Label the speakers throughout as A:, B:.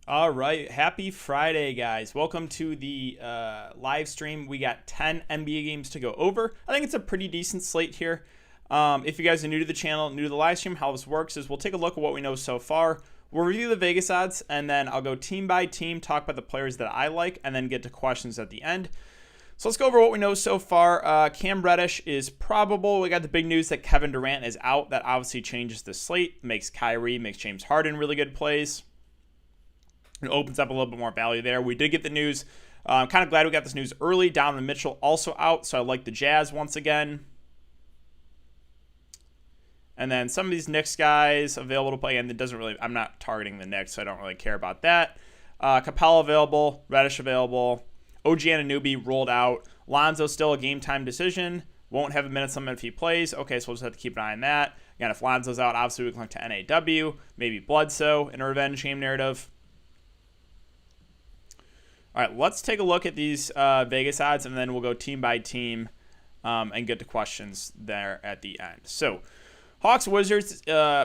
A: All right, happy Friday, guys. Welcome to the live stream. We got 10 NBA games to go over. I think it's a pretty decent slate here. If you guys are new to the channel, new to the live stream, how this works is we'll take a look at what we know so far. We'll review the Vegas odds, and then I'll go team by team, talk about the players that I like, and then get to questions at the end. So let's go over what we know so far. Cam Reddish is probable. We got the big news that Kevin Durant is out. That obviously changes the slate, makes Kyrie, makes James Harden really good plays. It opens up a little bit more value there. We did get the news. I'm kind of glad we got this news early. Donovan Mitchell also out, so I like the Jazz once again. And then some of these Knicks guys available to play, and it doesn't really. I'm not targeting the Knicks, so I don't really care about that. Capella available, Reddish available. OG Anunoby rolled out. Lonzo still a game time decision. Won't have a minutes limit if he plays. Okay, so we'll just have to keep an eye on that. Again, if Lonzo's out, obviously we can look to NAW, maybe Bledsoe in a revenge game narrative. All right, let's take a look at these Vegas odds, and then we'll go team by team and get to questions there at the end. So, Hawks Wizards,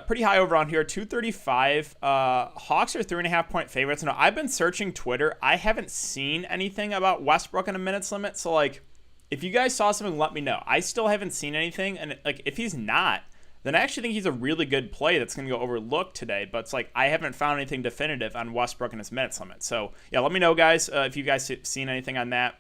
A: pretty high over on here, 235. Hawks are 3.5-point favorites. Now, I've been searching Twitter. I haven't seen anything about Westbrook and a minutes limit. So, like, if you guys saw something, let me know. I still haven't seen anything, and like, if he's not, then I actually think he's a really good play that's going to go overlooked today. But it's like I haven't found anything definitive on Westbrook and his minutes limit. So, yeah, let me know, guys, if you guys seen anything on that.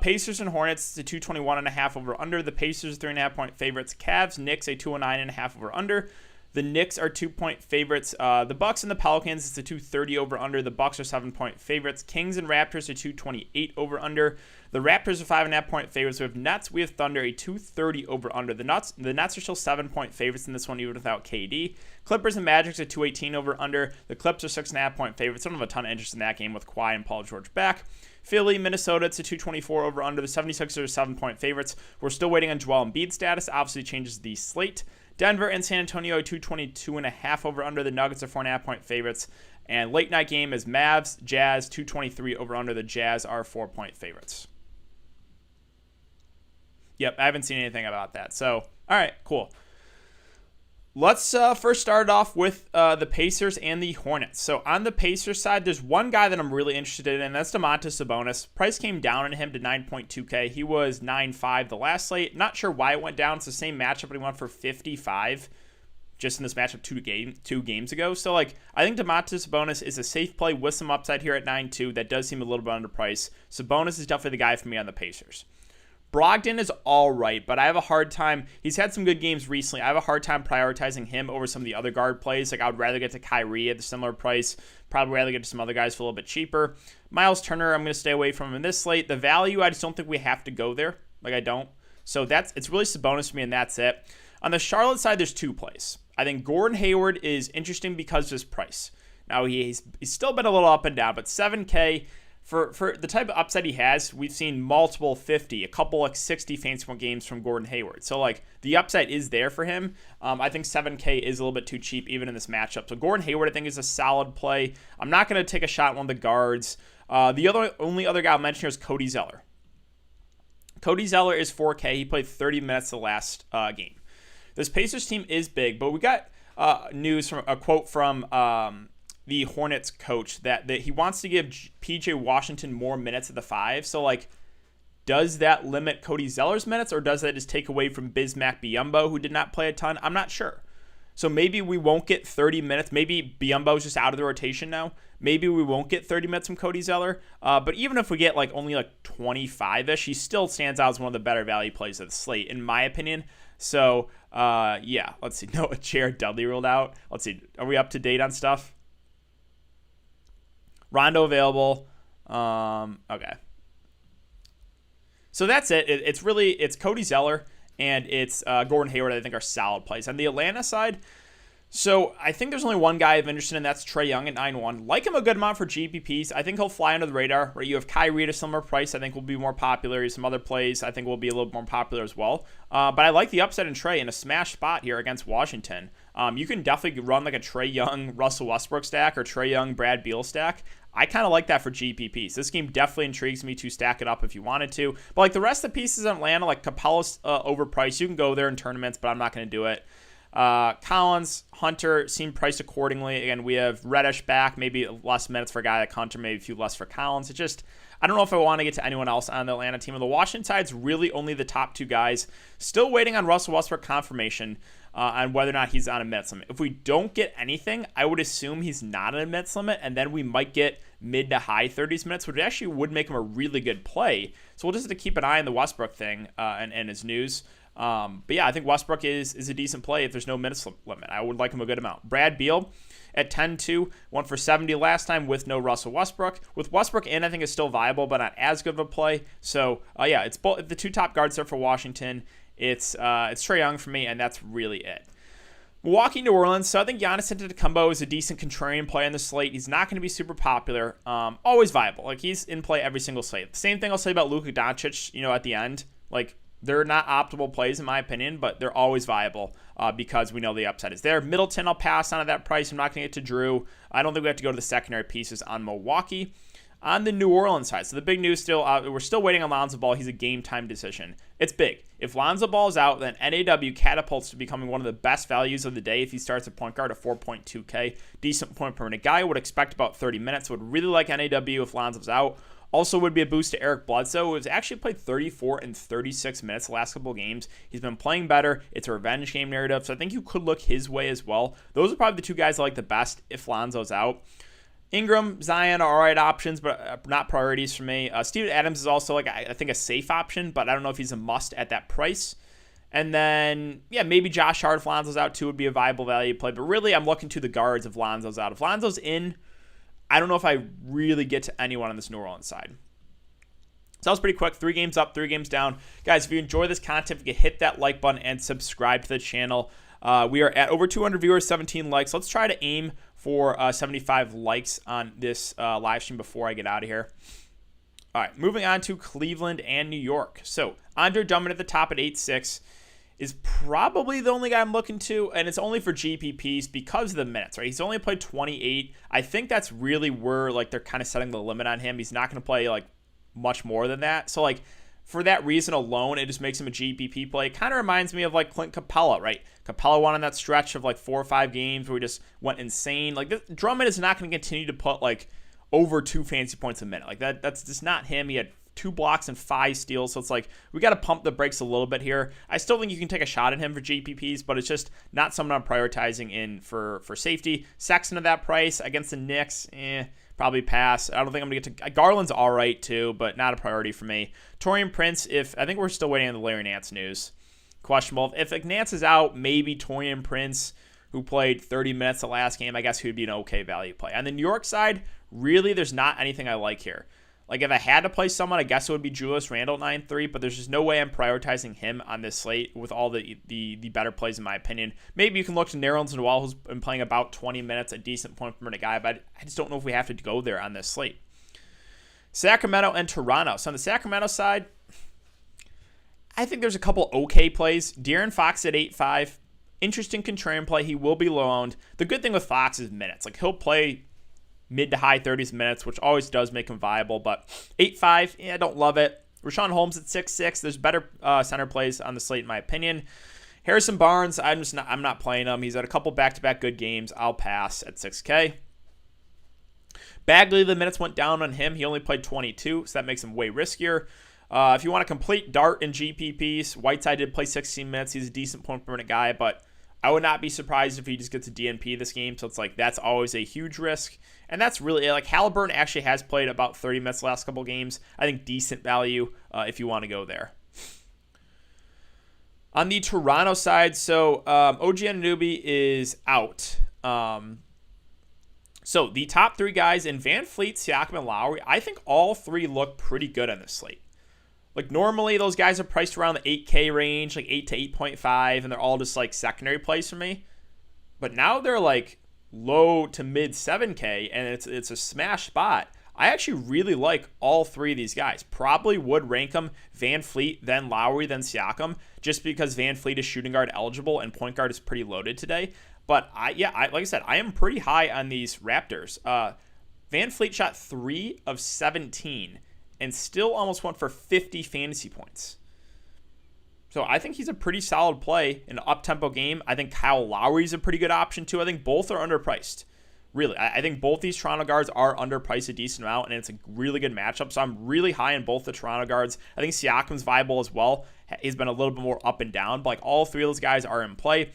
A: Pacers and Hornets, it's a 221.5 over under. The Pacers are 3.5-point favorites. Cavs, Knicks, a 209.5 over under. The Knicks are 2-point favorites. The Bucks and the Pelicans, it's a 230 over under. The Bucks are 7-point favorites. Kings and Raptors are 228 over under. The Raptors are 5.5-point favorites. We have Nets, we have Thunder, a 230 over under. The Nets are still 7-point favorites in this one, even without KD. Clippers and Magic are 218 over under. The Clips are 6.5-point favorites. I don't have a ton of interest in that game with Kawhi and Paul George back. Philly, Minnesota, it's a 224 over under. The 76ers are 7-point favorites. We're still waiting on Joel Embiid status. Obviously changes the slate. Denver and San Antonio are 222.5 over under. The Nuggets are 4.5-point favorites. And late night game is Mavs, Jazz, 223 over under. The Jazz are 4-point favorites. Yep, I haven't seen anything about that. So, all right, cool. Let's first start off with the Pacers and the Hornets. So on the Pacers side, there's one guy that I'm really interested in, and that's Domantas Sabonis. Price came down on him to 9.2K. He was 9.5 the last slate. Not sure why it went down. It's the same matchup, but he went for 55 just in this matchup two games ago. So, like, I think Domantas Sabonis is a safe play with some upside here at 9.2. That does seem a little bit underpriced. Sabonis is definitely the guy for me on the Pacers. Brogdon is all right, but I have a hard time. He's had some good games recently. I have a hard time prioritizing him over some of the other guard plays. Like, I would rather get to Kyrie at a similar price. Probably rather get to some other guys for a little bit cheaper. Miles Turner, I'm going to stay away from him in this slate. The value, I just don't think we have to go there. Like, I don't. So it's really Sabonis for me, and that's it. On the Charlotte side, there's two plays. I think Gordon Hayward is interesting because of his price. Now, he's still been a little up and down, but 7K. For the type of upside he has, we've seen multiple 50, a couple like 60 fantasy point games from Gordon Hayward. So, like, the upside is there for him. I think 7K is a little bit too cheap even in this matchup. So, Gordon Hayward, I think, is a solid play. I'm not going to take a shot on one of the guards. The only other guy I'll mention here is Cody Zeller. Cody Zeller is 4K. He played 30 minutes the last game. This Pacers team is big, but we got news from a quote from the Hornets coach that he wants to give PJ Washington more minutes at the 5. So, like, does that limit Cody Zeller's minutes, or does that just take away from Bismack Biyombo, who did not play a ton? I'm not sure. So maybe we won't get 30 minutes. Maybe Biyombo's just out of the rotation now. Maybe we won't get 30 minutes from Cody Zeller. But even if we get like only like 25-ish, he still stands out as one of the better value plays of the slate, in my opinion. So, yeah, let's see. No, Jared Dudley ruled out. Let's see. Are we up to date on stuff? Rondo available. Okay. So that's it. It's Cody Zeller and it's Gordon Hayward, I think, are solid plays. On the Atlanta side, so I think there's only one guy I'm interested in. That's Trae Young at 9-1. Like him a good amount for GPPs. I think he'll fly under the radar. Right, you have Kyrie at a similar price. I think will be more popular. Some other plays I think will be a little more popular as well. But I like the upside in Trae in a smash spot here against Washington. You can definitely run like a Trae Young Russell Westbrook stack or Trae Young Brad Beal stack. I kind of like that for GPPs. This game definitely intrigues me to stack it up if you wanted to. But like the rest of the pieces in Atlanta, like Capella's overpriced. You can go there in tournaments, but I'm not going to do it. Collins, Hunter seem priced accordingly. Again, we have Reddish back, maybe less minutes for a guy like Hunter, maybe a few less for Collins. It just, I don't know if I want to get to anyone else on the Atlanta team. On the Washington side's really only the top two guys. Still waiting on Russell Westbrook confirmation on whether or not he's on a minutes limit. If we don't get anything, I would assume he's not on a minutes limit, and then we might get mid to high 30s minutes, which actually would make him a really good play. So we'll just have to keep an eye on the Westbrook thing and his news. But yeah, I think Westbrook is a decent play if there's no minutes limit. I would like him a good amount. Brad Beal at 10-2, went for 70 last time with no Russell Westbrook. With Westbrook in, I think is still viable, but not as good of a play. So yeah, it's both the two top guards there for Washington. It's Trae Young for me, and that's really it. Milwaukee, New Orleans. So I think Giannis Antetokounmpo is a decent contrarian play on the slate. He's not going to be super popular. Always viable. Like, he's in play every single slate. The same thing I'll say about Luka Doncic. At the end, like, they're not optimal plays in my opinion, but they're always viable because we know the upside is there. Middleton, I'll pass on at that price. I'm not going to get to Drew. I don't think we have to go to the secondary pieces on Milwaukee. On the New Orleans side, so the big news still, we're still waiting on Lonzo Ball. He's a game-time decision. It's big. If Lonzo Ball is out, then NAW catapults to becoming one of the best values of the day if he starts at point guard at 4.2K. Decent point per minute guy. Would expect about 30 minutes. Would really like NAW if Lonzo's out. Also would be a boost to Eric Bledsoe, who has actually played 34 and 36 minutes the last couple of games. He's been playing better. It's a revenge game narrative, so I think you could look his way as well. Those are probably the two guys I like the best if Lonzo's out. Ingram, Zion are all right options, but not priorities for me. Steven Adams is also, I think, a safe option, but I don't know if he's a must at that price. And then, yeah, maybe Josh Hart if Lonzo's out too would be a viable value play. But really, I'm looking to the guards if Lonzo's out. If Lonzo's in, I don't know if I really get to anyone on this New Orleans side. So that was pretty quick. 3 games up, 3 games down. Guys, if you enjoy this content, you can hit that like button and subscribe to the channel. We are at over 200 viewers, 17 likes. Let's try to aim for 75 likes on this live stream before I get out of here. All right, moving on to Cleveland and New York. So Andre Drummond at the top at 8-6 is probably the only guy I'm looking to, and it's only for GPPs because of the minutes, right? He's only played 28. I think that's really where they're kind of setting the limit on him. He's not going to play much more than that. So for that reason alone, it just makes him a GPP play. It kind of reminds me of Clint Capella, right? Capella won on that stretch of 4 or 5 games where he just went insane. Drummond is not going to continue to put over 2 fantasy points a minute. That's just not him. He had 2 blocks and 5 steals, so it's we got to pump the brakes a little bit here. I still think you can take a shot at him for GPPs, but it's just not someone I'm prioritizing in for safety. Sexton at that price against the Knicks, probably pass. I don't think I'm going to get to... Garland's all right, too, but not a priority for me. Taurean Prince, I think we're still waiting on the Larry Nance news. Questionable. If Nance is out, maybe Taurean Prince, who played 30 minutes the last game, I guess he would be an okay value play. On the New York side, really, there's not anything I like here. If I had to play someone, I guess it would be Julius Randle 9-3, but there's just no way I'm prioritizing him on this slate with all the better plays, in my opinion. Maybe you can look to Nerlens Noel, who's been playing about 20 minutes, a decent point per minute guy, but I just don't know if we have to go there on this slate. Sacramento and Toronto. So on the Sacramento side, I think there's a couple okay plays. De'Aaron Fox at 8-5. Interesting contrarian play. He will be low owned. The good thing with Fox is minutes. He'll play mid to high 30s minutes, which always does make him viable. But 8-5, I don't love it. Rashawn Holmes at 6-6. There's better center plays on the slate, in my opinion. Harrison Barnes, I'm not playing him. He's had a couple back-to-back good games. I'll pass at 6K. Bagley, the minutes went down on him. He only played 22, so that makes him way riskier. If you want a complete dart in GPPs, Whiteside did play 16 minutes. He's a decent point per minute guy, but I would not be surprised if he just gets a DNP this game. So it's that's always a huge risk. And that's really Halliburton actually has played about 30 minutes the last couple games. I think decent value if you want to go there. On the Toronto side, so OG Anunoby is out. So the top 3 guys in Van Fleet, Siakam, and Lowry, I think all 3 look pretty good on this slate. Normally those guys are priced around the 8K range, 8 to 8.5, and they're all just secondary plays for me. But now they're low to mid 7K, and it's a smash spot. I actually really like all 3 of these guys. Probably would rank them Van Fleet, then Lowry, then Siakam, just because Van Fleet is shooting guard eligible and point guard is pretty loaded today. But like I said, I am pretty high on these Raptors. Van Fleet shot 3 of 17 and still almost went for 50 fantasy points. So I think he's a pretty solid play in an up-tempo game. I think Kyle Lowry's a pretty good option too. I think both are underpriced. Really, I think both these Toronto guards are underpriced a decent amount, and it's a really good matchup. So I'm really high in both the Toronto guards. I think Siakam's viable as well. He's been a little bit more up and down, but like all three of those guys are in play.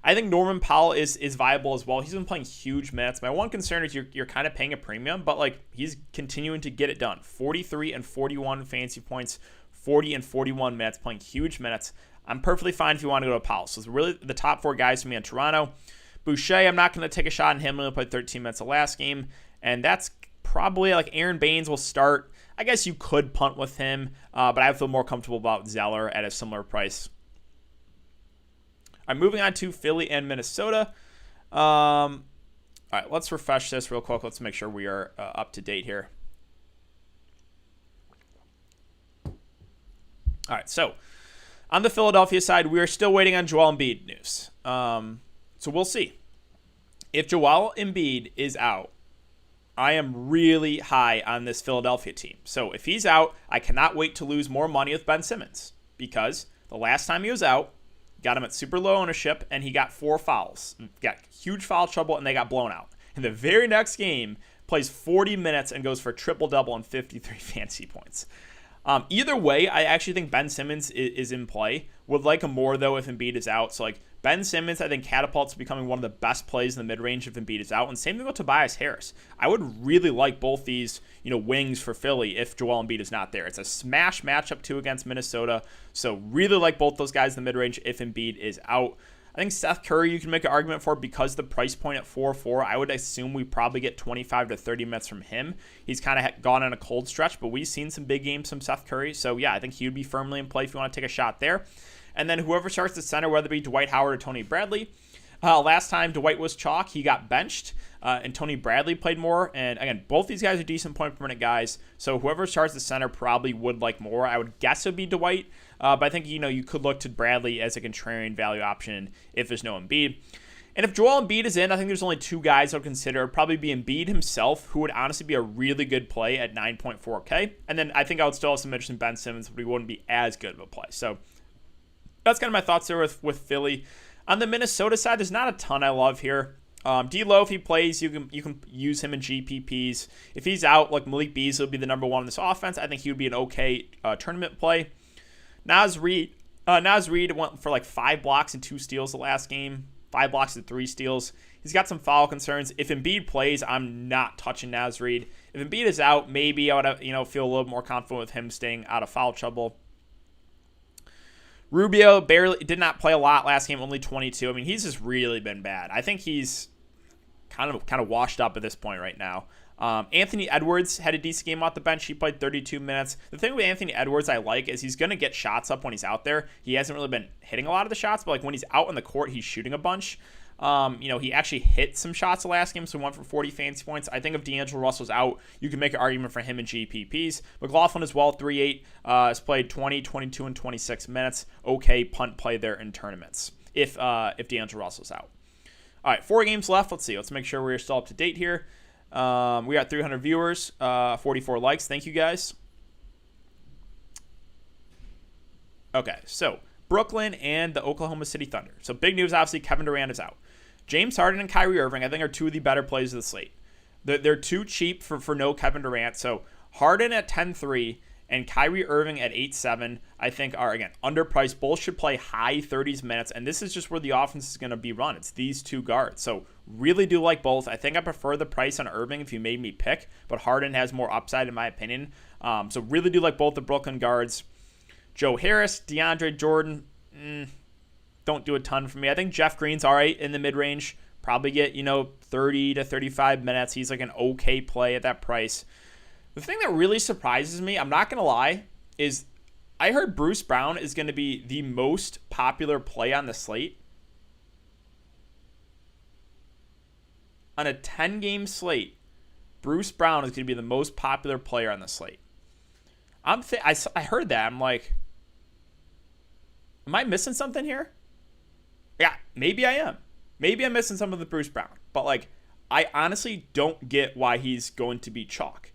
A: I think Norman Powell is viable as well. He's been playing huge minutes. My one concern is you're kind of paying a premium, but like he's continuing to get it done. 43 and 41 fantasy points, 40 and 41 minutes, playing huge minutes. I'm perfectly fine if you want to go to Powell. So it's really the top four guys for me in Toronto. Boucher, I'm not going to take a shot on him. He only played 13 minutes the last game, and that's probably like Aaron Baines will start. I guess you could punt with him, but I feel more comfortable about Zeller at a similar price. All right, moving on to Philly and Minnesota. All right, let's refresh this real quick. Let's make sure we are up to date here. All right, so on the Philadelphia side, we are still waiting on Joel Embiid news. So we'll see. If Joel Embiid is out, I am really high on this Philadelphia team. So if he's out, I cannot wait to lose more money with Ben Simmons because the last time he was out, got him at super low ownership, and he got 4 fouls. Got huge foul trouble, and they got blown out. In the very next game, plays 40 minutes and goes for a triple-double and 53 fantasy points. Either way, I actually think Ben Simmons is in play. Would like him more, though, if Embiid is out. So, like, Ben Simmons, I think, catapults to becoming one of the best plays in the mid-range if Embiid is out. And same thing with Tobias Harris. I would really like both these, wings for Philly if Joel Embiid is not there. It's a smash matchup, too, against Minnesota. So, really like both those guys in the mid-range if Embiid is out. I think Seth Curry you can make an argument for because the price point at 4-4. I would assume we probably get 25 to 30 minutes from him. He's kind of gone on a cold stretch, but we've seen some big games from Seth Curry. So, yeah, I think he would be firmly in play if you want to take a shot there. And then whoever starts at center, whether it be Dwight Howard or Tony Bradley. Last time Dwight was chalk, he got benched, and Tony Bradley played more. And again, both these guys are decent point per minute guys. So whoever starts at center probably would like more. I would guess it would be Dwight, but I think you could look to Bradley as a contrarian value option if there's no Embiid. And if Joel Embiid is in, I think there's only 2 guys I'll consider. It'd probably be Embiid himself, who would honestly be a really good play at 9.4K. And then I think I would still have some interest in Ben Simmons, but he wouldn't be as good of a play. So that's kind of my thoughts there with Philly. On the Minnesota side, there's not a ton I love here. D'Lo, if he plays, you can use him in GPPs. If he's out, like Malik Beasley would be the number 1 in this offense. I think he would be an okay tournament play. Naz Reid went for like 5 blocks and 2 steals the last game. 5 blocks and 3 steals. He's got some foul concerns. If Embiid plays, I'm not touching Naz Reid. If Embiid is out, maybe I would feel a little more confident with him staying out of foul trouble. Rubio did not play a lot last game, only 22. I mean, he's just really been bad. I think he's kind of washed up at this point right now. Anthony Edwards had a decent game off the bench. He played 32 minutes. The thing with Anthony Edwards I like is he's going to get shots up when he's out there. He hasn't really been hitting a lot of the shots, but like when he's out on the court, he's shooting a bunch. He actually hit some shots the last game, so he went for 40 fantasy points. I think if D'Angelo Russell's out, you can make an argument for him in GPPs. McLaughlin as well, 3-8, has played 20, 22, and 26 minutes. Okay punt play there in tournaments if D'Angelo Russell's out. All right, 4 games left. Let's see. Let's make sure we're still up to date here. We got 300 viewers, 44 likes. Thank you, guys. Okay, so Brooklyn and the Oklahoma City Thunder. So big news, obviously, Kevin Durant is out. James Harden and Kyrie Irving, I think, are 2 of the better plays of the slate. They're too cheap for no Kevin Durant. So Harden at 10-3 and Kyrie Irving at 8-7, I think are, again, underpriced. Both should play high 30s minutes, and this is just where the offense is going to be run. It's these 2 guards. So really do like both. I think I prefer the price on Irving if you made me pick, but Harden has more upside in my opinion. So really do like both the Brooklyn guards. Joe Harris, DeAndre Jordan, don't do a ton for me. I think Jeff Green's all right in the mid-range. Probably get, 30 to 35 minutes. He's like an okay play at that price. The thing that really surprises me, I'm not going to lie, is I heard Bruce Brown is going to be the most popular play on the slate. On a 10-game slate, Bruce Brown is going to be the most popular player on the slate. I heard that. I'm like, am I missing something here? Yeah, maybe I am. Maybe I'm missing something with Bruce Brown. But, I honestly don't get why he's going to be chalk.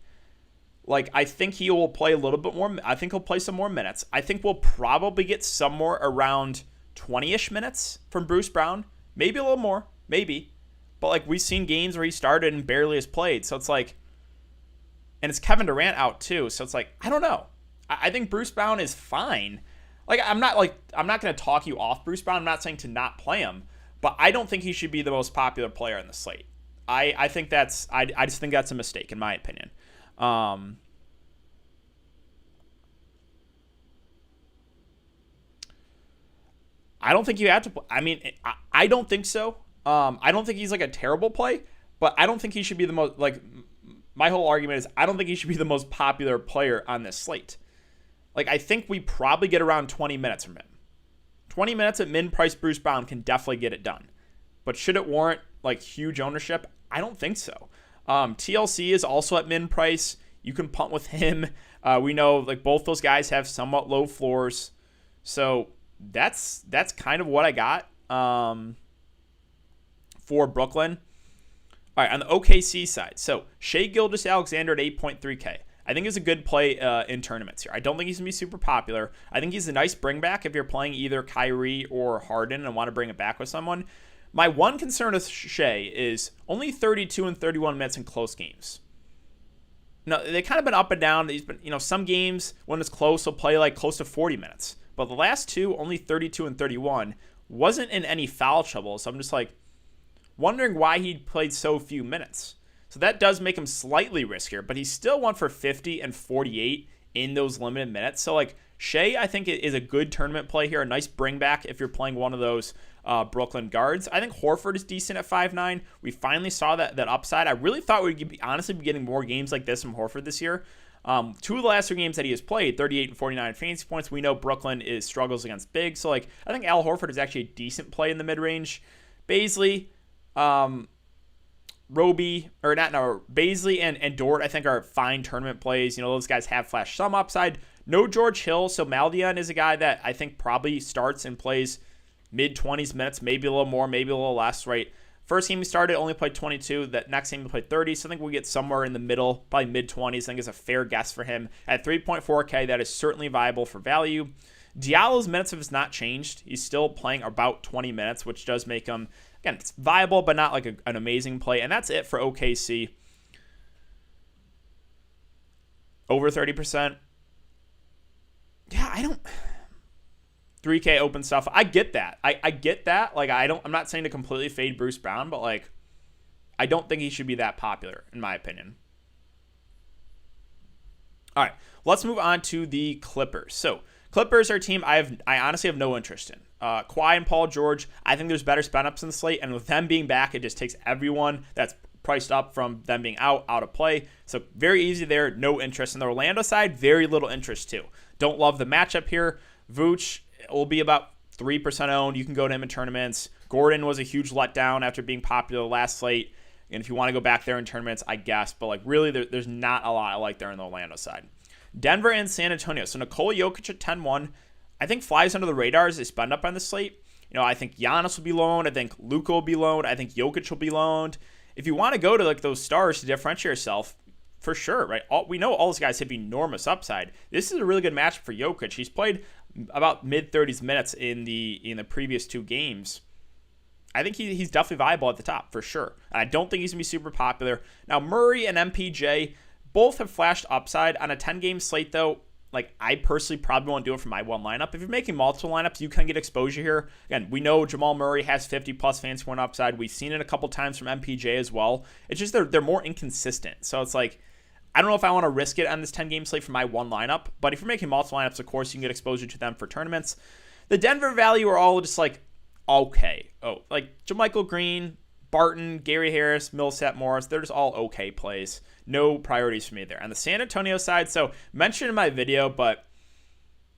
A: Like, I think he will play a little bit more. I think he'll play some more minutes. I think we'll probably get somewhere around 20-ish minutes from Bruce Brown. Maybe a little more. Maybe. But, like, we've seen games where he started and barely has played. So it's like, and it's Kevin Durant out too. So it's like, I don't know. I think Bruce Brown is fine. Like, I'm not going to talk you off Bruce Brown. I'm not saying to not play him. But I don't think he should be the most popular player in the slate. I think I just think that's a mistake, in my opinion. I don't think you have to. I mean, I don't think so. I don't think he's like a terrible play, but I don't think he should be the most, like, my whole argument is I don't think he should be the most popular player on this slate. Like, I think we probably get around 20 minutes from him. 20 minutes at min-price Bruce Brown can definitely get it done. But should it warrant, like, huge ownership? I don't think so. TLC is also at min-price. You can punt with him. We know, like, both those guys have somewhat low floors. So that's kind of what I got for Brooklyn. All right, on the OKC side. So Shai Gilgeous-Alexander at 8.3K. I think is a good play in tournaments here. I don't think he's going to be super popular. I think he's a nice bring back if you're playing either Kyrie or Harden and want to bring it back with someone. My one concern with Shai is only 32 and 31 minutes in close games. Now, they've kind of been up and down. He's been, some games when it's close, he'll play like close to 40 minutes. But the last two, only 32 and 31, wasn't in any foul trouble. So I'm just like wondering why he played so few minutes. So that does make him slightly riskier, but he's still 1 for 50 and 48 in those limited minutes. So, like, Shai, I think, is a good tournament play here, a nice bring back if you're playing one of those Brooklyn guards. I think Horford is decent at 5'9". We finally saw that honestly I really thought we'd be getting more games like this from Horford this year. 2 of the last 3 games that he has played, 38 and 49 fantasy points. We know Brooklyn struggles against big. So, like, I think Al Horford is actually a decent play in the mid-range. Baisley, Baisley and Dort, I think, are fine tournament plays. Those guys have flashed some upside. No George Hill, so Maldian is a guy that I think probably starts and plays mid-20s minutes, maybe a little more, maybe a little less, right? First game he started, only played 22. That next game he played 30, so I think we'll get somewhere in the middle, probably mid-20s. I think is a fair guess for him. At 3.4K, that is certainly viable for value. Diallo's minutes have not changed. He's still playing about 20 minutes, which does make him, again, it's viable, but not like an amazing play. And that's it for OKC. Over 30%. Yeah, I don't. 3K open stuff. I get that. I get that. Like, I'm not saying to completely fade Bruce Brown, but, like, I don't think he should be that popular, in my opinion. All right, let's move on to the Clippers. So, Clippers are a team I honestly have no interest in. Kawhi and Paul George, I think there's better spend-ups in the slate, and with them being back, it just takes everyone that's priced up from them being out of play. So very easy there, no interest. On the Orlando side, very little interest too. Don't love the matchup here. Vooch will be about 3% owned. You can go to him in tournaments. Gordon was a huge letdown after being popular last slate. And if you want to go back there in tournaments, I guess. But, like, really, there's not a lot I like there on the Orlando side. Denver and San Antonio. So Nikola Jokic at 10-1, I think flies under the radar as they spend up on the slate. I think Giannis will be loaned. I think Luka will be loaned. I think Jokic will be loaned. If you want to go to, like, those stars to differentiate yourself, for sure, right? We know all those guys have enormous upside. This is a really good matchup for Jokic. He's played about mid-30s minutes in the previous 2 games. I think he's definitely viable at the top, for sure. And I don't think he's going to be super popular. Now, Murray and MPJ both have flashed upside. On a 10-game slate, though, like, I personally probably won't do it for my one lineup. If you're making multiple lineups, you can get exposure here. Again, we know Jamal Murray has 50-plus fantasy point upside. We've seen it a couple times from MPJ as well. It's just they're more inconsistent. So it's like, I don't know if I want to risk it on this 10-game slate for my one lineup. But if you're making multiple lineups, of course, you can get exposure to them for tournaments. The Denver value are all just like, okay. Oh, like JaMychal Green, Barton, Gary Harris, Millsap, Morris, they're just all okay plays. No priorities for me there. On the San Antonio side, so mentioned in my video, but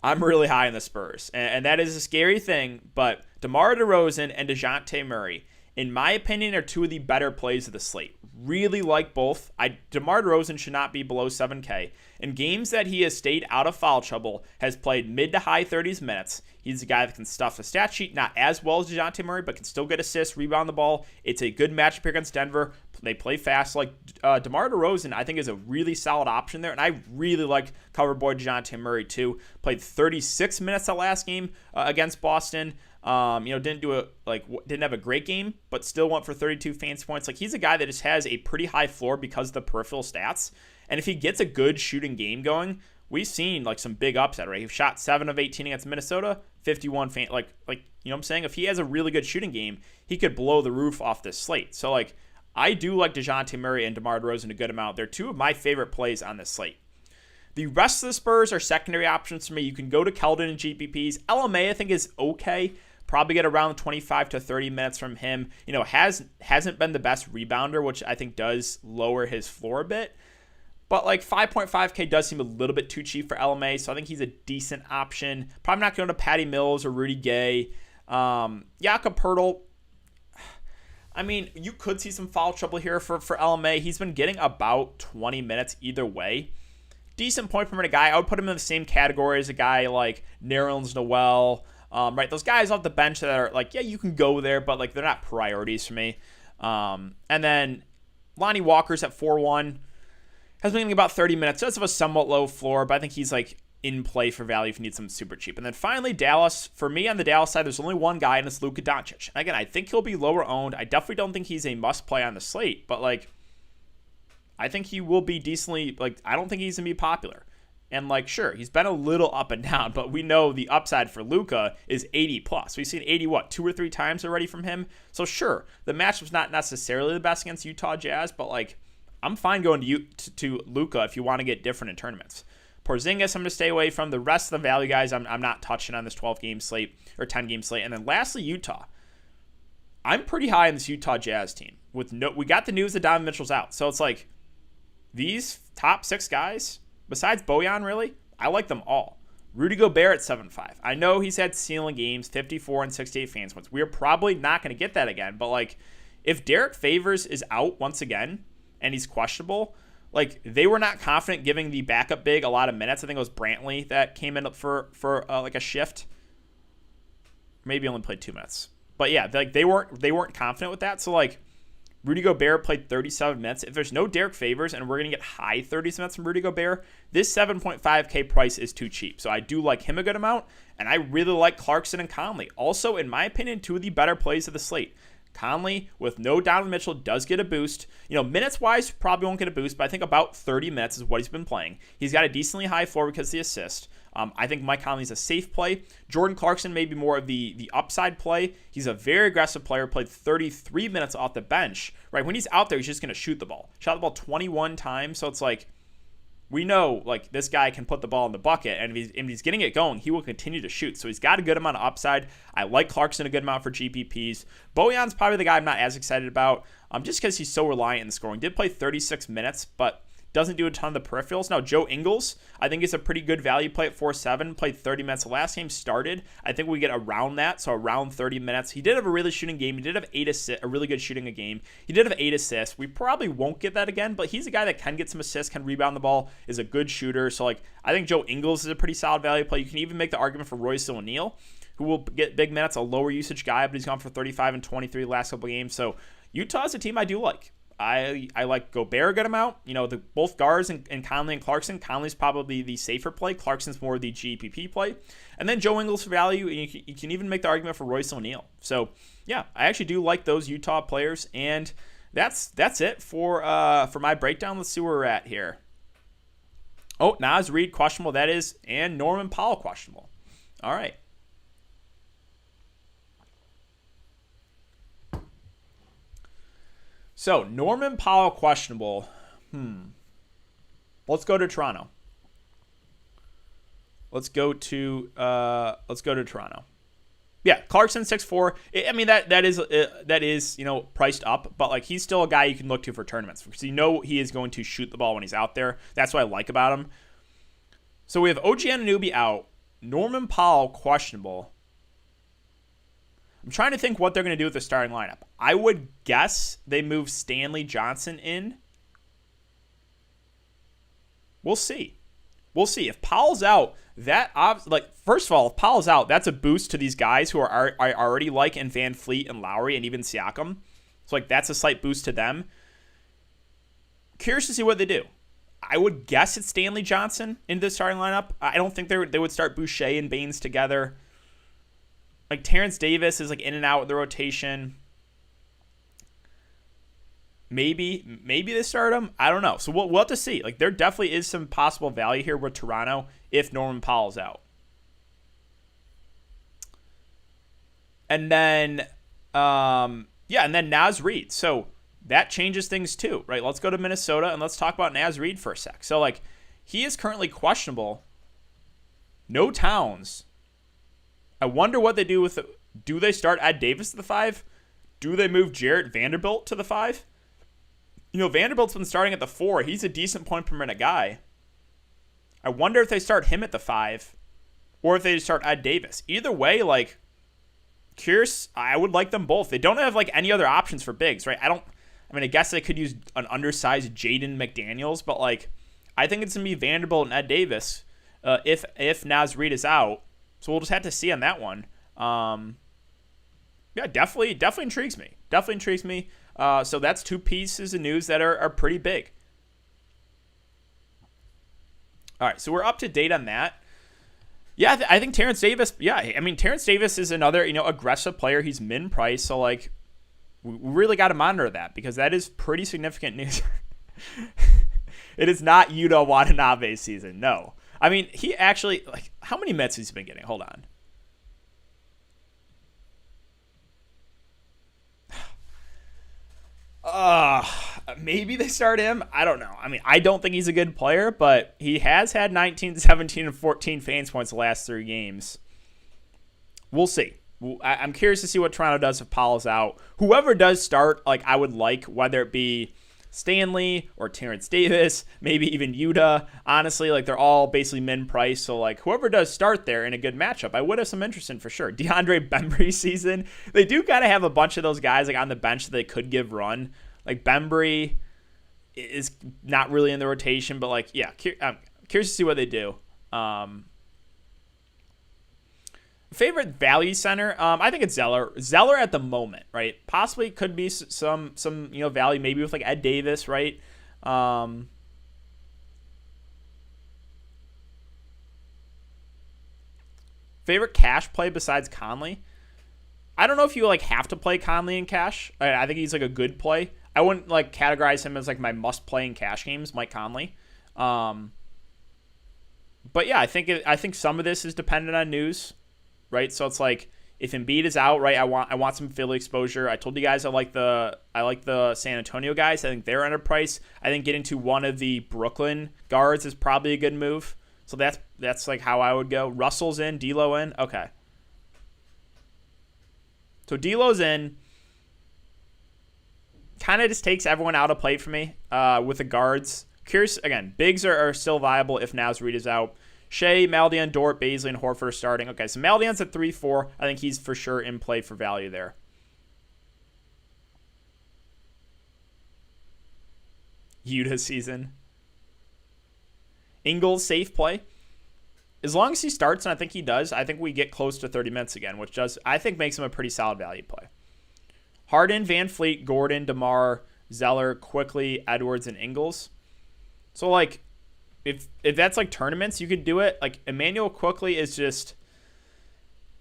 A: I'm really high on the Spurs. And that is a scary thing, but DeMar DeRozan and DeJounte Murray, in my opinion, are 2 of the better plays of the slate. Really like both. DeMar DeRozan should not be below 7K. In games that he has stayed out of foul trouble, has played mid to high 30s minutes. He's a guy that can stuff a stat sheet, not as well as DeJounte Murray, but can still get assists, rebound the ball. It's a good matchup here against Denver. They play fast. Like DeMar DeRozan, I think is a really solid option there, and I really like cover boy DeJounte Murray too. Played 36 minutes that last game against Boston. Didn't have a great game, but still went for 32 fantasy points. Like, he's a guy that just has a pretty high floor because of the peripheral stats, and if he gets a good shooting game going, we've seen like some big upset, right? He shot 7 of 18 against Minnesota, 51 you know what I'm saying? If he has a really good shooting game, he could blow the roof off this slate. So like, I do like DeJounte Murray and DeMar DeRozan a good amount. They're two of my favorite plays on this slate. The rest of the Spurs are secondary options for me. You can go to Keldon and GPPs. LMA I think is okay. Probably get around 25 to 30 minutes from him. You know, hasn't been the best rebounder, which I think does lower his floor a bit. But like 5.5K does seem a little bit too cheap for LMA, so I think he's a decent option. Probably not going to Patty Mills or Rudy Gay. Jakob Poeltl, I mean, you could see some foul trouble here for LMA. He's been getting about 20 minutes either way. Decent point per minute guy. I would put him in the same category as a guy like Nerlens Noel. Right, those guys off the bench that are like, yeah, you can go there, but like they're not priorities for me. And then Lonnie Walker's at 4-1. Has been getting about 30 minutes. Does have a somewhat low floor, but I think he's like in play for value if you need something super cheap. And then finally, Dallas. For me on the Dallas side, there's only one guy, and it's Luka Doncic. Again, I think he'll be lower owned. I definitely don't think he's a must play on the slate, but like, I think he will be decently, like, I don't think he's going to be popular. And like, sure, he's been a little up and down, but we know the upside for Luka is 80 plus. We've seen 80, 2 or 3 times already from him. So sure, the matchup's not necessarily the best against Utah Jazz, but like, I'm fine going to Luka if you want to get different in tournaments. Porzingis, I'm going to stay away from. The rest of the value guys, I'm not touching on this 12-game slate or 10-game slate. And then lastly, Utah. I'm pretty high on this Utah Jazz team. We got the news that Donovan Mitchell's out, so it's like these top 6 guys, besides Bojan, really, I like them all. Rudy Gobert at 7.5. I know he's had ceiling games, 54 and 68 fantasy points. We're probably not going to get that again, but like, if Derek Favors is out once again and he's questionable, like, they were not confident giving the backup big a lot of minutes. I think it was Brantley that came in for like a shift. Maybe only played 2 minutes, but yeah, like they weren't confident with that. So like, Rudy Gobert played 37 minutes. If there's no Derek Favors and we're going to get high 30 minutes from Rudy Gobert, this 7.5K price is too cheap. So I do like him a good amount, and I really like Clarkson and Conley. Also, in my opinion, 2 of the better plays of the slate. Conley, with no Donovan Mitchell, does get a boost. You know, minutes-wise, probably won't get a boost, but I think about 30 minutes is what he's been playing. He's got a decently high floor because of the assist. I think Mike Conley's a safe play. Jordan Clarkson may be more of the upside play. He's a very aggressive player, played 33 minutes off the bench. Right, when he's out there, he's just going to shoot the ball. Shot the ball 21 times, so it's like, we know like this guy can put the ball in the bucket, and if he's getting it going, he will continue to shoot. So he's got a good amount of upside. I like Clarkson a good amount for GPPs. Bojan's probably the guy I'm not as excited about, just because he's so reliant in the scoring. Did play 36 minutes, but doesn't do a ton of the peripherals. Now, Joe Ingles, I think is a pretty good value play at 4.7. Played 30 minutes. The last game started. I think we get around that, so around 30 minutes. He did have a really shooting game. He did have 8 assists, a really good shooting a game. He did have 8 assists. We probably won't get that again, but he's a guy that can get some assists, can rebound the ball, is a good shooter. So, like, I think Joe Ingles is a pretty solid value play. You can even make the argument for Royce O'Neal, who will get big minutes, a lower usage guy, but he's gone for 35 and 23 the last couple of games. So, Utah is a team I do like. I like Gobert a good amount. You know, both guards and Conley and Clarkson. Conley's probably the safer play. Clarkson's more the GPP play. And then Joe Ingles for value. And you can even make the argument for Royce O'Neal. So, yeah, I actually do like those Utah players. And that's it for my breakdown. Let's see where we're at here. Oh, Naz Reid questionable. That is. And Norman Powell questionable. All right. So, Norman Powell questionable. Let's go to Toronto. Let's go to Toronto. Yeah, Clarkson 6'4". I mean that is priced up, but like he's still a guy you can look to for tournaments because you know he is going to shoot the ball when he's out there. That's what I like about him. So we have OG Anunoby out, Norman Powell questionable. I'm trying to think what they're going to do with the starting lineup. I would guess they move Stanley Johnson in. We'll see. If Powell's out, first of all, if Powell's out, that's a boost to these guys who are I already like in Van Fleet and Lowry and even Siakam. So like that's a slight boost to them. Curious to see what they do. I would guess it's Stanley Johnson in the starting lineup. I don't think they would start Boucher and Baines together. Like Terrence Davis is like in and out of the rotation. Maybe they start him. I don't know. So we'll have to see. Like there definitely is some possible value here with Toronto if Norman Powell's out. And then, and then Naz Reid. So that changes things too, right? Let's go to Minnesota and let's talk about Naz Reid for a sec. So like he is currently questionable. No Towns. I wonder what they do with it. Do they start Ed Davis to the 5? Do they move Jarrett Vanderbilt to the 5? Vanderbilt's been starting at the 4. He's a decent point per minute guy. I wonder if they start him at the 5 or if they start Ed Davis. Either way, like, curious. I would like them both. They don't have like any other options for bigs, right? I guess they could use an undersized Jaden McDaniels, but like, I think it's gonna be Vanderbilt and Ed Davis if Naz Reid is out. So we'll just have to see on that one. Definitely intrigues me. So that's two pieces of news that are pretty big. All right, so we're up to date on that. Yeah, I think Terrence Davis. Yeah, Terrence Davis is another aggressive player. He's min price, so like we really got to monitor that because that is pretty significant news. It is not Yuta Watanabe season. No, he actually like how many minutes has he been getting? Hold on. Maybe they start him. I don't know. I don't think he's a good player, but he has had 19, 17, and 14 fantasy points the last 3 games. We'll see. I'm curious to see what Toronto does if Powell's out. Whoever does start, like I would like, whether it be Stanley or Terrence Davis, maybe even Yuta. Honestly, like they're all basically min price. So like whoever does start there in a good matchup, I would have some interest in for sure. DeAndre Bembry season. They do kind of have a bunch of those guys like on the bench that they could give run. Like Bembry is not really in the rotation, but like, yeah, I'm curious to see what they do. Favorite value center, I think it's Zeller. Zeller at the moment, right? Possibly could be some value maybe with like Ed Davis, right? Favorite cash play besides Conley? I don't know if you like have to play Conley in cash. I think he's like a good play. I wouldn't like categorize him as like my must play in cash games, Mike Conley. But yeah, I think some of this is dependent on news. Right, so it's like if Embiid is out, right, I want some Philly exposure. I told you guys I like the San Antonio guys. I think they're underpriced. I think getting to one of the Brooklyn guards is probably a good move. So that's like how I would go. Russell's in, D'Lo in. Okay. So D'Lo's in. Kind of just takes everyone out of play for me with the guards. Curious again. Bigs are still viable if Naz Reid is out. Shea, Maldian, Dort, Baisley, and Horford are starting. Okay, so Maldian's at 3-4. I think he's for sure in play for value there. Yuta season. Ingles, safe play. As long as he starts, and I think he does, I think we get close to 30 minutes again, which I think makes him a pretty solid value play. Harden, Van Fleet, Gordon, DeMar, Zeller, Quickly, Edwards, and Ingles. So, like, if that's like tournaments, you could do it. Like Emmanuel Quickly is just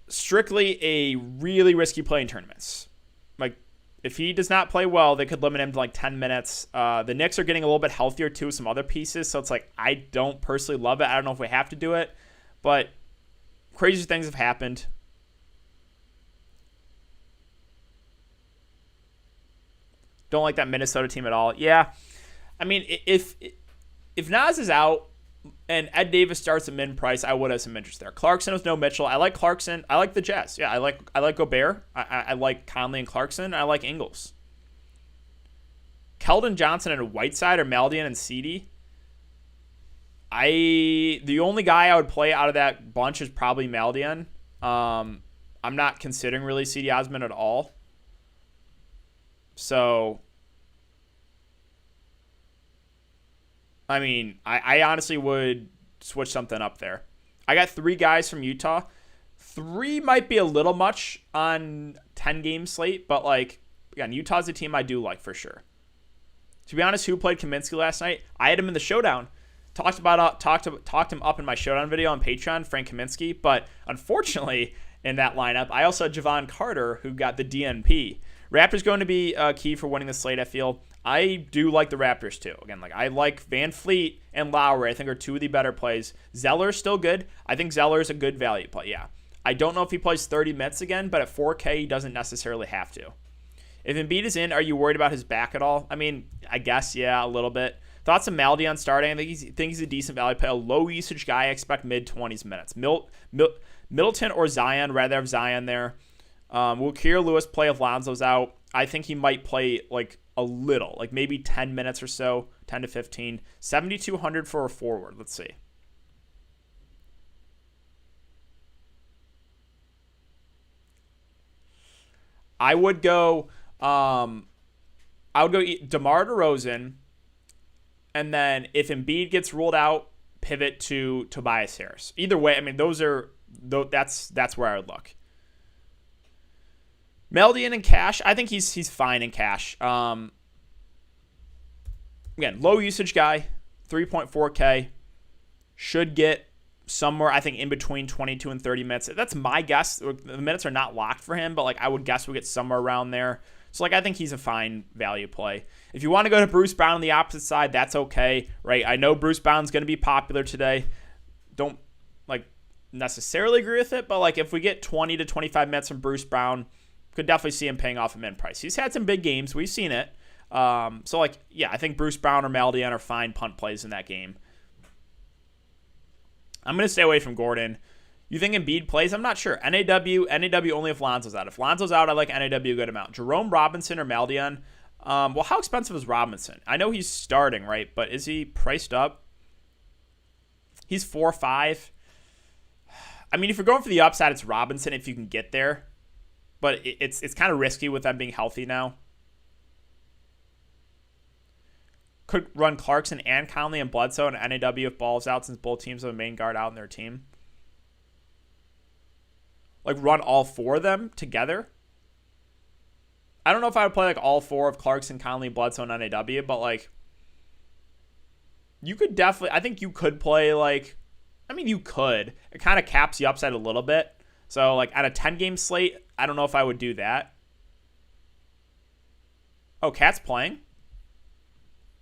A: strictly a really risky play in tournaments. Like if he does not play well, they could limit him to like 10 minutes. The Knicks are getting a little bit healthier too, some other pieces. So it's like I don't personally love it. I don't know if we have to do it, but crazy things have happened. Don't like that Minnesota team at all. Yeah, if Naz is out and Ed Davis starts at min price, I would have some interest there. Clarkson with no Mitchell. I like Clarkson. I like the Jazz. Yeah, I like Gobert. I like Conley and Clarkson. I like Ingles. Keldon Johnson and Whiteside or Maldian and Ceedy. The only guy I would play out of that bunch is probably Maldian. I'm not considering really Ceedy Osman at all. So I honestly would switch something up there. I got 3 guys from Utah. 3 might be a little much on 10-game slate, but like again, Utah's a team I do like for sure. To be honest, who played Kaminsky last night? I had him in the showdown. Talked him up in my showdown video on Patreon, Frank Kaminsky. But unfortunately, in that lineup, I also had Javon Carter, who got the DNP. Raptors going to be key for winning the slate, I feel. I do like the Raptors, too. Again, I like Van Fleet and Lowry, I think, are two of the better plays. Zeller's still good. I think Zeller's a good value play, yeah. I don't know if he plays 30 minutes again, but at 4K, he doesn't necessarily have to. If Embiid is in, are you worried about his back at all? I mean, I guess, yeah, a little bit. Thoughts on Maldi on starting? I think he's a decent value play. A low-usage guy, I expect mid-20s minutes. Middleton or Zion, rather have Zion there. Will Kira Lewis play if Lonzo's out? I think he might play a little, maybe 10 minutes or so, 10 to 15. 7,200 for a forward. Let's see. I would go DeMar DeRozan, and then if Embiid gets ruled out, pivot to Tobias Harris. Either way, I mean, that's where I would look. Meldian in cash, I think he's fine in cash. Again, low usage guy, 3.4K, should get somewhere, I think, in between 22 and 30 minutes. That's my guess. The minutes are not locked for him, but I would guess we'll get somewhere around there. So I think he's a fine value play. If you want to go to Bruce Brown on the opposite side, that's okay, right? I know Bruce Brown's going to be popular today. Don't necessarily agree with it, but if we get 20 to 25 minutes from Bruce Brown, could definitely see him paying off a min price. He's had some big games. We've seen it. I think Bruce Brown or Maldian are fine punt plays in that game. I'm going to stay away from Gordon. You think Embiid plays? I'm not sure. NAW only if Lonzo's out. If Lonzo's out, I like NAW a good amount. Jerome Robinson or Maldian? Well, how expensive is Robinson? I know he's starting, right? But is he priced up? He's 4.5. I mean, if you're going for the upside, it's Robinson if you can get there. But it's kind of risky with them being healthy now. Could run Clarkson and Conley and Bledsoe and NAW if Ball's out, since both teams have a main guard out in their team. Run all four of them together. I don't know if I would play all four of Clarkson, Conley, Bledsoe, and NAW, but you could definitely, I think you could play you could. It kind of caps the upside a little bit. So at a 10-game slate, I don't know if I would do that. Oh, Cat's playing?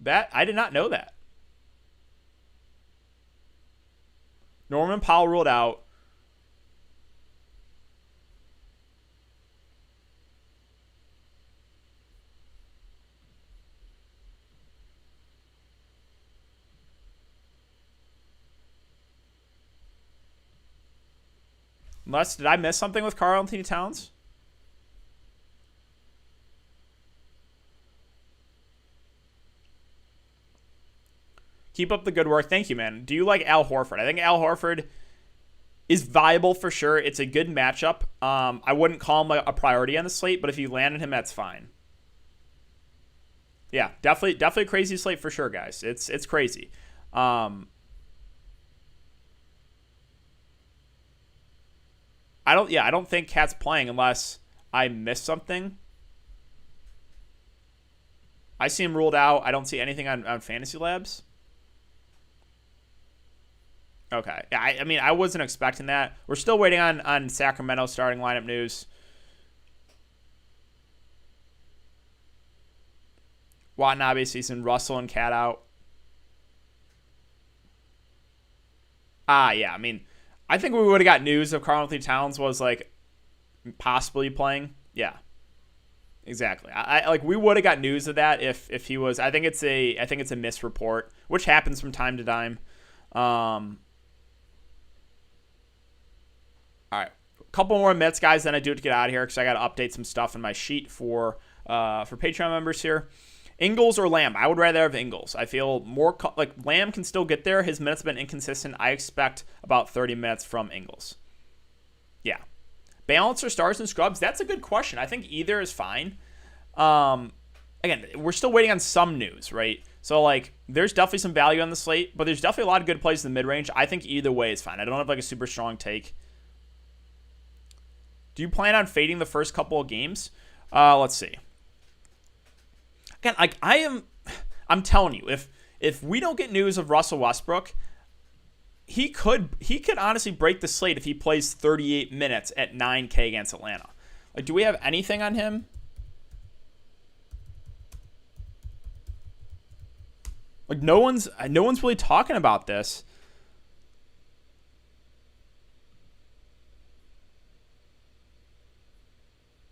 A: That I did not know that. Norman Powell ruled out. Did I miss something with Karl Anthony Towns? Keep up the good work. Thank you, man. Do you like Al Horford? I think Al Horford is viable for sure. It's a good matchup. I wouldn't call him a priority on the slate, but if you landed him, that's fine. Yeah, definitely a crazy slate for sure, guys. It's crazy. I don't think Cat's playing unless I missed something. I see him ruled out. I don't see anything on Fantasy Labs. Okay. I mean, I wasn't expecting that. We're still waiting on Sacramento starting lineup news. Watanabe season, Russell and Cat out. Yeah. I mean, I think we would have got news if Karl Anthony Towns was possibly playing. Yeah, exactly. I we would have got news of that if he was. I think it's a misreport, which happens from time to time. All right, a couple more minutes, guys. Then I do have to get out of here because I got to update some stuff in my sheet for Patreon members here. Ingles or Lamb? I would rather have Ingles. I feel more Lamb can still get there. His minutes have been inconsistent. I expect about 30 minutes from Ingles. Yeah. Balance or stars and scrubs? That's a good question. I think either is fine. Again, we're still waiting on some news, right? So, there's definitely some value on the slate, but there's definitely a lot of good plays in the mid-range. I think either way is fine. I don't have a super strong take. Do you plan on fading the first couple of games? Let's see. Again, I'm telling you, if we don't get news of Russell Westbrook, he could honestly break the slate if he plays 38 minutes at 9K against Atlanta. Like, do we have anything on him? Like, no one's really talking about this.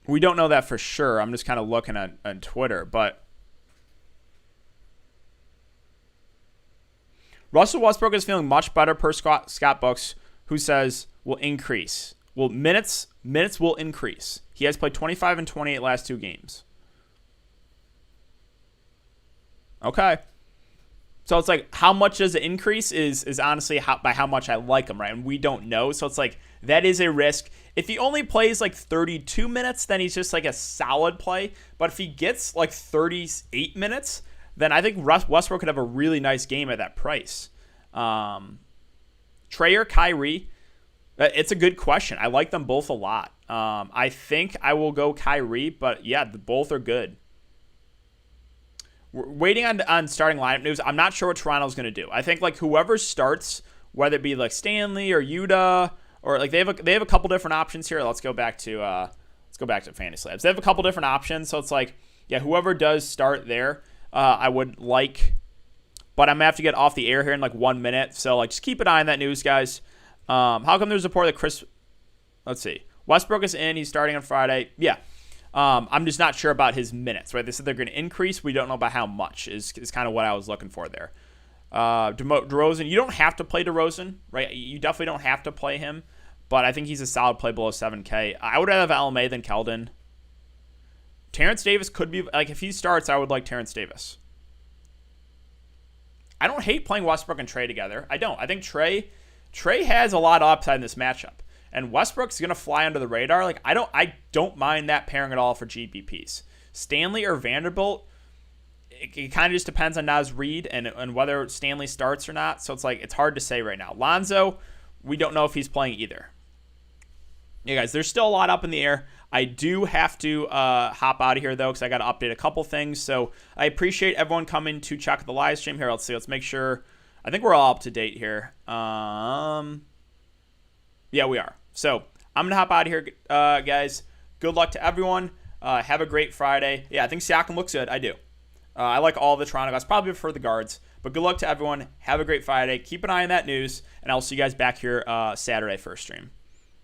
A: We don't know that for sure. I'm just kind of looking on Twitter, but Russell Westbrook is feeling much better per Scott Books, who says will increase. Well, minutes will increase. He has played 25 and 28 last 2 games. Okay. So it's like, how much does it increase is honestly by how much I like him, right? And we don't know. So it's like, that is a risk. If he only plays like 32 minutes, then he's just like a solid play. But if he gets like 38 minutes, then I think Westbrook could have a really nice game at that price. Trey or Kyrie? It's a good question. I like them both a lot. I think I will go Kyrie, but yeah, both are good. We're waiting on starting lineup news. I'm not sure what Toronto's going to do. I think like whoever starts, whether it be like Stanley or Yuta, or like they have a couple different options here. Let's go back to Fantasy Labs. They have a couple different options, so it's like, yeah, whoever does start there, I would like. But I'm gonna have to get off the air here in like 1 minute, so like just keep an eye on that news, guys. How come there's a report that let's see, Westbrook is in. He's starting on Friday. Yeah. I'm just not sure about his minutes, right? They said they're going to increase. We don't know by how much is kind of what I was looking for there. DeRozan, you don't have to play DeRozan, right? You definitely don't have to play him, but I think he's a solid play below 7K. I would rather have LMA than Keldon. Terrence Davis could be, like, if he starts, I would like Terrence Davis. I don't hate playing Westbrook and Trey together. I don't. I think Trey has a lot of upside in this matchup. And Westbrook's going to fly under the radar. Like, I don't mind that pairing at all for GPPs. Stanley or Vanderbilt, it kind of just depends on Naz Reid and whether Stanley starts or not. So it's like, it's hard to say right now. Lonzo, we don't know if he's playing either. Yeah, guys, there's still a lot up in the air. I do have to hop out of here, though, because I got to update a couple things. So I appreciate everyone coming to check the live stream here. Let's see. Let's make sure. I think we're all up to date here. Yeah, we are. So I'm going to hop out of here, guys. Good luck to everyone. Have a great Friday. Yeah, I think Siakam looks good. I do. I like all the Toronto guys. Probably prefer the guards. But good luck to everyone. Have a great Friday. Keep an eye on that news. And I'll see you guys back here Saturday for a stream.